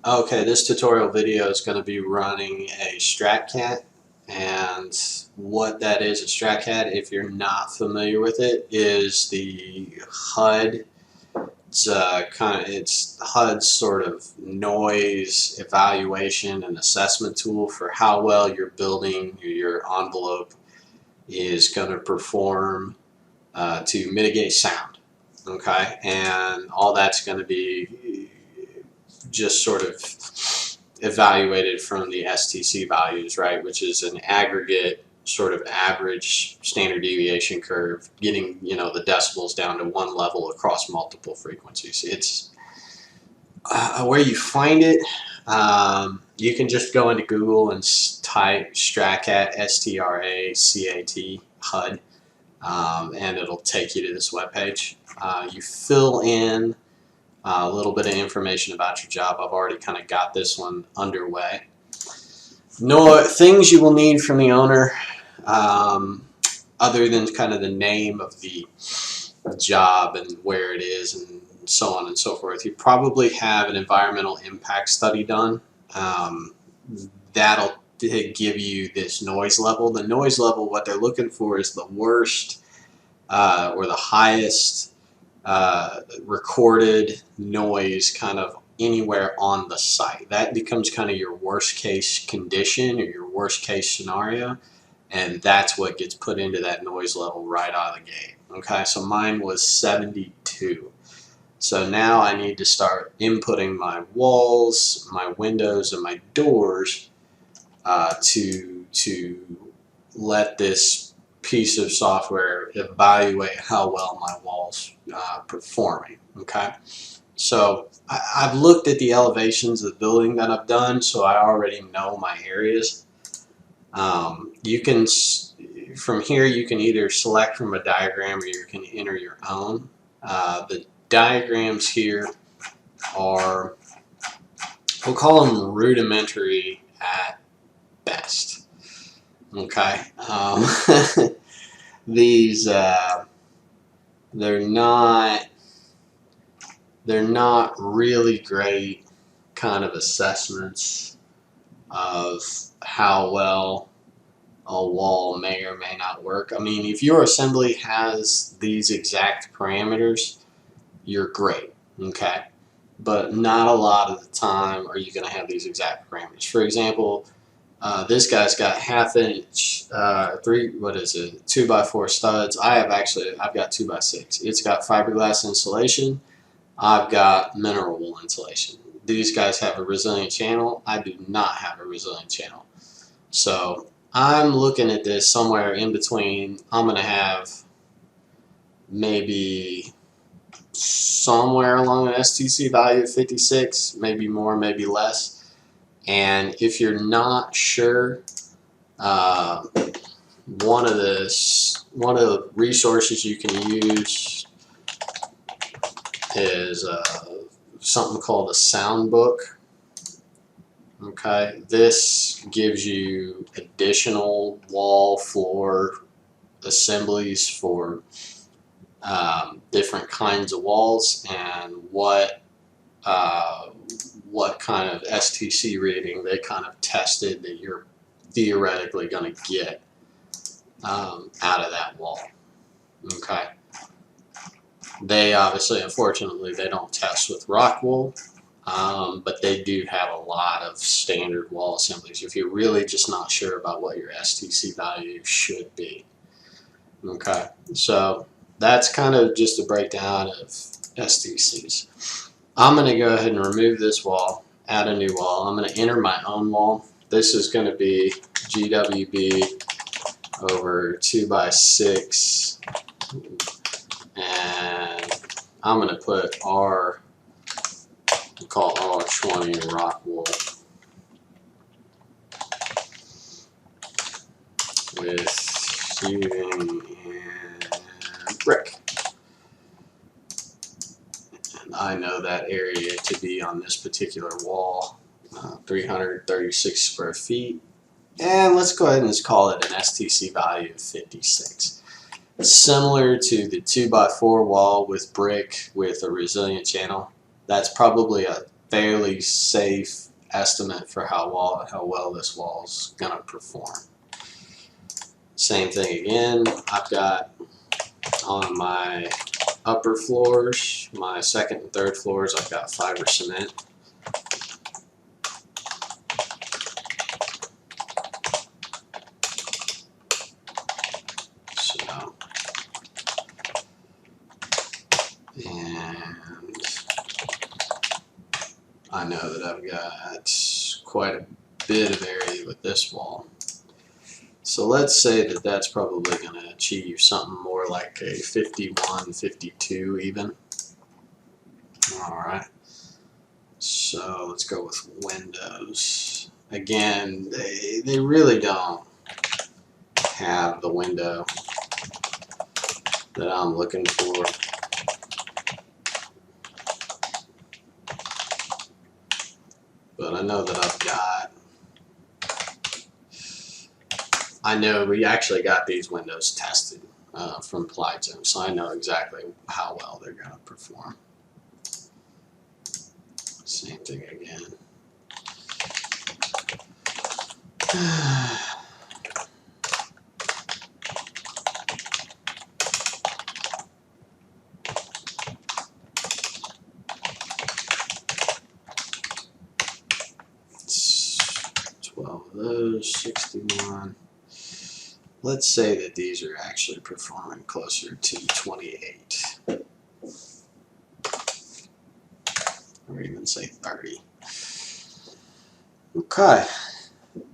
Okay, this tutorial video is going to be running a STraCAT, and what that is, a STraCAT, if you're not familiar with it, is the HUD. It's HUD's sort of noise evaluation and assessment tool for how well your building, your envelope is going to perform to mitigate sound. Okay, and all that's going to be just sort of evaluated from the STC values, right, which is an aggregate sort of average standard deviation curve, getting the decibels down to one level across multiple frequencies. It's where you find it. You can just go into Google and type STRACAT, STRACAT, HUD, and it'll take you to this webpage. You fill in a little bit of information about your job. I've already kind of got this one underway. No things you will need from the owner, other than kind of the name of the job and where it is and so on and so forth. You probably have an environmental impact study done. That'll give you this noise level. The noise level, what they're looking for is the worst or the highest recorded noise kind of anywhere on the site. That becomes kind of your worst case condition or your worst case scenario, and that's what gets put into that noise level right out of the gate. Okay, so mine was 72. So now I need to start inputting my walls, my windows, and my doors to let this piece of software evaluate how well my walls performing. Okay, so I've looked at the elevations of the building that I've done, so I already know my areas. You can, from here, you can either select from a diagram or you can enter your own. The diagrams here are, we'll call them rudimentary at best. Okay, these they're not really great kind of assessments of how well a wall may or may not work. I mean, if your assembly has these exact parameters, you're great, okay? But not a lot of the time are you going to have these exact parameters. For example, this guy's got 1/2 inch, 2x4 studs. I've got 2x6. It's got fiberglass insulation. I've got mineral wool insulation. These guys have a resilient channel. I do not have a resilient channel. So I'm looking at this somewhere in between. I'm going to have maybe somewhere along an STC value of 56, maybe more, maybe less. And if you're not sure, one of the resources you can use is something called a sound book. Okay, this gives you additional wall, floor assemblies for different kinds of walls and what kind of STC rating they kind of tested that you're theoretically going to get out of that wall. Okay. They obviously, unfortunately, they don't test with rock wool, but they do have a lot of standard wall assemblies if you're really just not sure about what your STC value should be. Okay, so that's kind of just a breakdown of STCs. I'm going to go ahead and remove this wall, add a new wall. I'm going to enter my own wall. This is going to be GWB over 2x6, and I'm going to put R, we'll call R20 rock wool with sheathing and brick. And I know that area to be on this particular wall, 336 square feet. And let's go ahead and just call it an STC value of 56. Similar to the 2x4 wall with brick with a resilient channel. That's probably a fairly safe estimate for how well this wall is going to perform. Same thing again, I've got on my upper floors, my second and third floors, I've got fiber cement. So, and I know that I've got quite a bit of area with this wall. So let's say that that's probably going to achieve something more like a 51, 52 even. Alright, so let's go with windows. Again, they really don't have the window that I'm looking for. But I know that I know we actually got these windows tested from Applied Zone, so I know exactly how well they're going to perform. Same thing again. It's 12 of those, 61. Let's say that these are actually performing closer to 28. Or even say 30. Okay.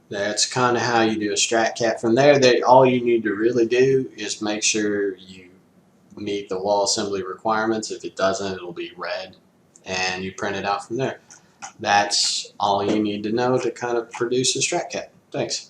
That's kind of how you do a StraCAT. From there, all you need to really do is make sure you meet the wall assembly requirements. If it doesn't, it'll be red, and you print it out from there. That's all you need to know to kind of produce a StraCAT. Thanks.